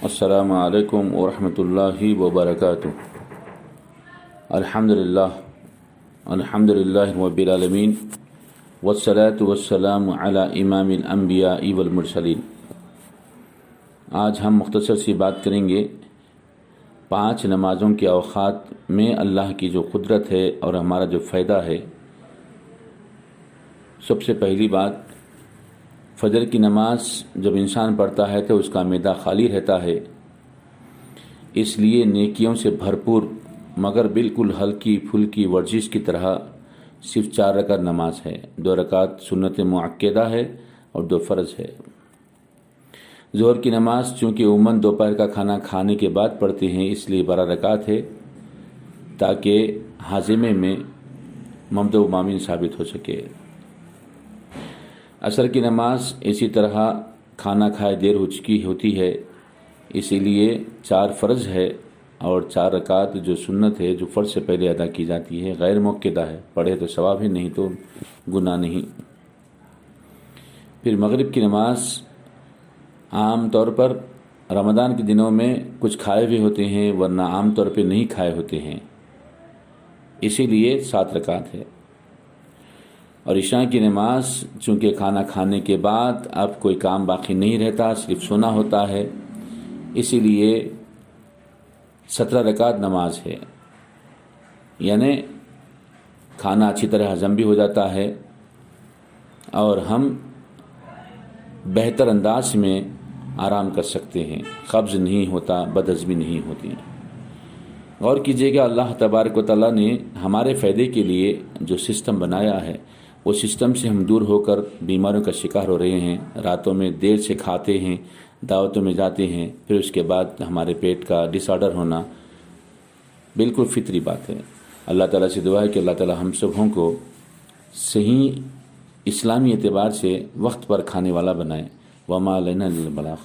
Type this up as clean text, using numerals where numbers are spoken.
السلام علیکم ورحمۃ اللہ وبرکاتہ۔ الحمدللہ رب العالمین والصلاة والسلام علی امام الانبیاء والمرسلین۔ آج ہم مختصر سی بات کریں گے 5 نمازوں کے اوقات میں اللہ کی جو قدرت ہے اور ہمارا جو فائدہ ہے۔ سب سے پہلی بات، فجر کی نماز جب انسان پڑھتا ہے تو اس کا معدہ خالی رہتا ہے، اس لیے نیکیوں سے بھرپور مگر بالکل ہلکی پھلکی ورزش کی طرح صرف 4 رکعت نماز ہے۔ 2 رکعت سنت مؤکدہ ہے اور 2 فرض ہے۔ ظہر کی نماز چونکہ عموماً دوپہر کا کھانا کھانے کے بعد پڑھتے ہیں، اس لیے 12 رکعت ہے تاکہ ہاضمے میں ممد و مامن ثابت ہو سکے۔ عصر کی نماز اسی طرح کھانا کھائے دیر ہو چکی ہوتی ہے، اسی لیے 4 فرض ہے اور 4 رکعت جو سنت ہے جو فرض سے پہلے ادا کی جاتی ہے، غیر مؤکدہ ہے، پڑھے تو ثواب ہے، نہیں تو گناہ نہیں۔ پھر مغرب کی نماز عام طور پر رمضان کے دنوں میں کچھ کھائے ہوئے ہوتے ہیں، ورنہ عام طور پہ نہیں کھائے ہوتے ہیں، اسی لیے 7 رکعت ہے۔ اور عشاء کی نماز چونکہ کھانا کھانے کے بعد اب کوئی کام باقی نہیں رہتا، صرف سونا ہوتا ہے، اسی لیے 17 رکعت نماز ہے، یعنی کھانا اچھی طرح ہضم بھی ہو جاتا ہے اور ہم بہتر انداز میں آرام کر سکتے ہیں، قبض نہیں ہوتا، بدہضمی نہیں ہوتی۔ غور کیجیے گا، اللہ تبارک و تعالیٰ نے ہمارے فائدے کے لیے جو سسٹم بنایا ہے، وہ سسٹم سے ہم دور ہو کر بیماریوں کا شکار ہو رہے ہیں۔ راتوں میں دیر سے کھاتے ہیں، دعوتوں میں جاتے ہیں، پھر اس کے بعد ہمارے پیٹ کا ڈس آرڈر ہونا بالکل فطری بات ہے۔ اللہ تعالیٰ سے دعا ہے کہ اللہ تعالیٰ ہم سبوں کو صحیح اسلامی اعتبار سے وقت پر کھانے والا بنائے۔ وما علینا الا البلاغ۔